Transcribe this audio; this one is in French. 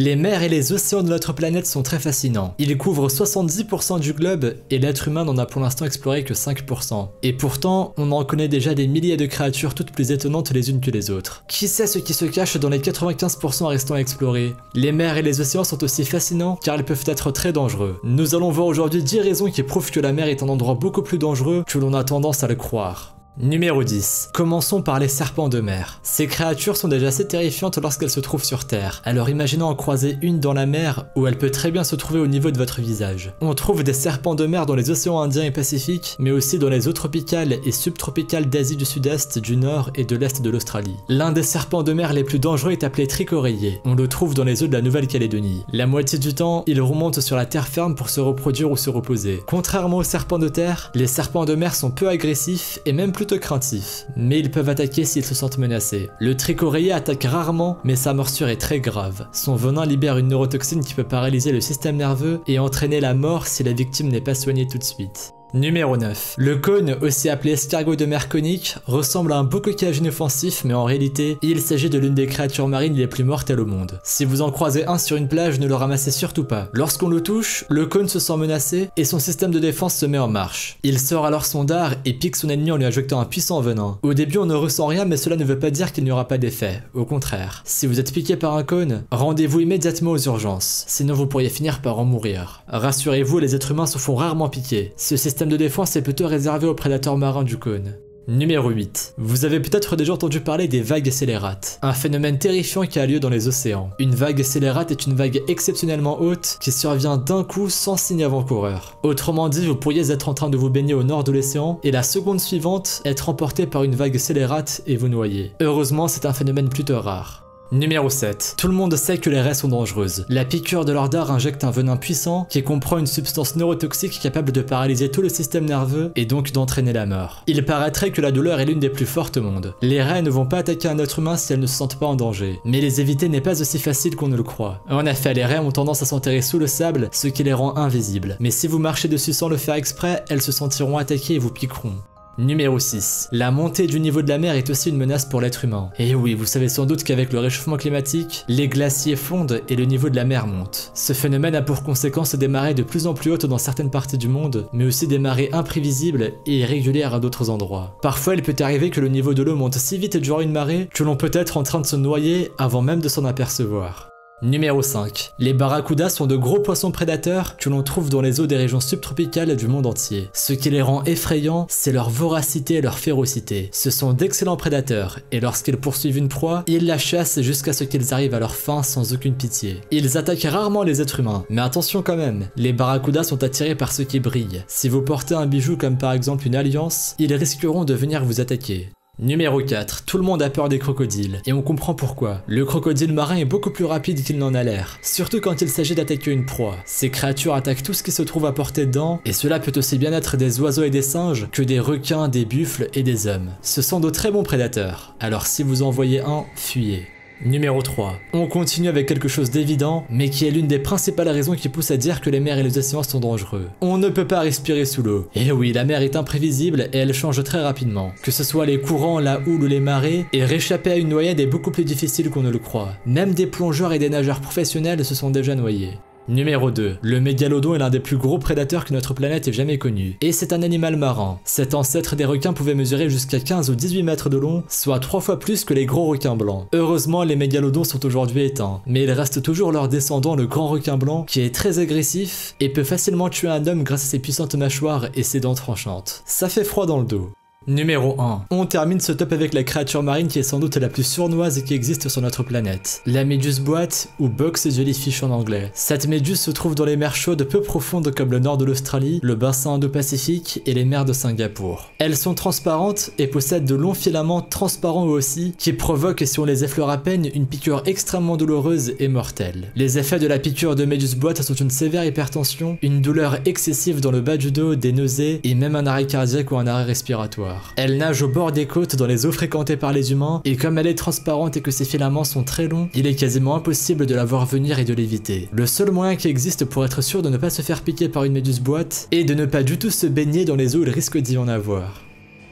Les mers et les océans de notre planète sont très fascinants. Ils couvrent 70% du globe et l'être humain n'en a pour l'instant exploré que 5%. Et pourtant, on en connaît déjà des milliers de créatures toutes plus étonnantes les unes que les autres. Qui sait ce qui se cache dans les 95% restants à explorer? Les mers et les océans sont aussi fascinants car ils peuvent être très dangereux. Nous allons voir aujourd'hui 10 raisons qui prouvent que la mer est un endroit beaucoup plus dangereux que l'on a tendance à le croire. Numéro 10. Commençons par les serpents de mer. Ces créatures sont déjà assez terrifiantes lorsqu'elles se trouvent sur Terre. Alors imaginons en croiser une dans la mer où elle peut très bien se trouver au niveau de votre visage. On trouve des serpents de mer dans les océans Indien et Pacifique, mais aussi dans les eaux tropicales et subtropicales d'Asie du Sud-Est, du Nord et de l'Est de l'Australie. L'un des serpents de mer les plus dangereux est appelé trichoréier. On le trouve dans les eaux de la Nouvelle-Calédonie. La moitié du temps, il remonte sur la terre ferme pour se reproduire ou se reposer. Contrairement aux serpents de terre, les serpents de mer sont peu agressifs et même plutôt craintifs, mais ils peuvent attaquer s'ils se sentent menacés. Le trichoréier attaque rarement, mais sa morsure est très grave. Son venin libère une neurotoxine qui peut paralyser le système nerveux et entraîner la mort si la victime n'est pas soignée tout de suite. Numéro 9. Le cône, aussi appelé escargot de mer conique, ressemble à un beau coquillage inoffensif, mais en réalité, il s'agit de l'une des créatures marines les plus mortelles au monde. Si vous en croisez un sur une plage, ne le ramassez surtout pas. Lorsqu'on le touche, le cône se sent menacé et son système de défense se met en marche. Il sort alors son dard et pique son ennemi en lui injectant un puissant venin. Au début, on ne ressent rien, mais cela ne veut pas dire qu'il n'y aura pas d'effet. Au contraire, si vous êtes piqué par un cône, rendez-vous immédiatement aux urgences, sinon vous pourriez finir par en mourir. Rassurez-vous, les êtres humains se font rarement piquer. Ce système de défense est plutôt réservé aux prédateurs marins du cône. Numéro 8. Vous avez peut-être déjà entendu parler des vagues scélérates, un phénomène terrifiant qui a lieu dans les océans. Une vague scélérate est une vague exceptionnellement haute qui survient d'un coup sans signe avant-coureur. Autrement dit, vous pourriez être en train de vous baigner au nord de l'océan et la seconde suivante être emporté par une vague scélérate et vous noyer. Heureusement, c'est un phénomène plutôt rare. Numéro 7. Tout le monde sait que les raies sont dangereuses. La piqûre de leur dard injecte un venin puissant qui comprend une substance neurotoxique capable de paralyser tout le système nerveux et donc d'entraîner la mort. Il paraîtrait que la douleur est l'une des plus fortes au monde. Les raies ne vont pas attaquer un être humain si elles ne se sentent pas en danger, mais les éviter n'est pas aussi facile qu'on ne le croit. En effet, les raies ont tendance à s'enterrer sous le sable, ce qui les rend invisibles. Mais si vous marchez dessus sans le faire exprès, elles se sentiront attaquées et vous piqueront. Numéro 6. La montée du niveau de la mer est aussi une menace pour l'être humain. Et oui, vous savez sans doute qu'avec le réchauffement climatique, les glaciers fondent et le niveau de la mer monte. Ce phénomène a pour conséquence des marées de plus en plus hautes dans certaines parties du monde, mais aussi des marées imprévisibles et irrégulières à d'autres endroits. Parfois, il peut arriver que le niveau de l'eau monte si vite durant une marée que l'on peut être en train de se noyer avant même de s'en apercevoir. Numéro 5. Les barracudas sont de gros poissons prédateurs que l'on trouve dans les eaux des régions subtropicales du monde entier. Ce qui les rend effrayants, c'est leur voracité et leur férocité. Ce sont d'excellents prédateurs, et lorsqu'ils poursuivent une proie, ils la chassent jusqu'à ce qu'ils arrivent à leur fin sans aucune pitié. Ils attaquent rarement les êtres humains, mais attention quand même, les barracudas sont attirés par ce qui brille. Si vous portez un bijou comme par exemple une alliance, ils risqueront de venir vous attaquer. Numéro 4. Tout le monde a peur des crocodiles, et on comprend pourquoi. Le crocodile marin est beaucoup plus rapide qu'il n'en a l'air, surtout quand il s'agit d'attaquer une proie. Ces créatures attaquent tout ce qui se trouve à portée de dents, et cela peut aussi bien être des oiseaux et des singes que des requins, des buffles et des hommes. Ce sont de très bons prédateurs, alors si vous en voyez un, fuyez. Numéro 3. On continue avec quelque chose d'évident, mais qui est l'une des principales raisons qui poussent à dire que les mers et les océans sont dangereux. On ne peut pas respirer sous l'eau. Et oui, la mer est imprévisible et elle change très rapidement. Que ce soit les courants, la houle ou les marées, et réchapper à une noyade est beaucoup plus difficile qu'on ne le croit. Même des plongeurs et des nageurs professionnels se sont déjà noyés. Numéro 2. Le mégalodon est l'un des plus gros prédateurs que notre planète ait jamais connu. Et c'est un animal marin. Cet ancêtre des requins pouvait mesurer jusqu'à 15 ou 18 mètres de long, soit 3 fois plus que les gros requins blancs. Heureusement, les mégalodons sont aujourd'hui éteints, mais il reste toujours leur descendant, le grand requin blanc, qui est très agressif et peut facilement tuer un homme grâce à ses puissantes mâchoires et ses dents tranchantes. Ça fait froid dans le dos. Numéro 1. On termine ce top avec la créature marine qui est sans doute la plus sournoise qui existe sur notre planète. La méduse boîte, ou box jellyfish en anglais. Cette méduse se trouve dans les mers chaudes peu profondes comme le nord de l'Australie, le bassin Indo-Pacifique et les mers de Singapour. Elles sont transparentes et possèdent de longs filaments transparents eux aussi qui provoquent, si on les effleure à peine, une piqûre extrêmement douloureuse et mortelle. Les effets de la piqûre de méduse boîte sont une sévère hypertension, une douleur excessive dans le bas du dos, des nausées et même un arrêt cardiaque ou un arrêt respiratoire. Elle nage au bord des côtes dans les eaux fréquentées par les humains et comme elle est transparente et que ses filaments sont très longs, il est quasiment impossible de la voir venir et de l'éviter. Le seul moyen qui existe pour être sûr de ne pas se faire piquer par une méduse boîte est de ne pas du tout se baigner dans les eaux où il risque d'y en avoir.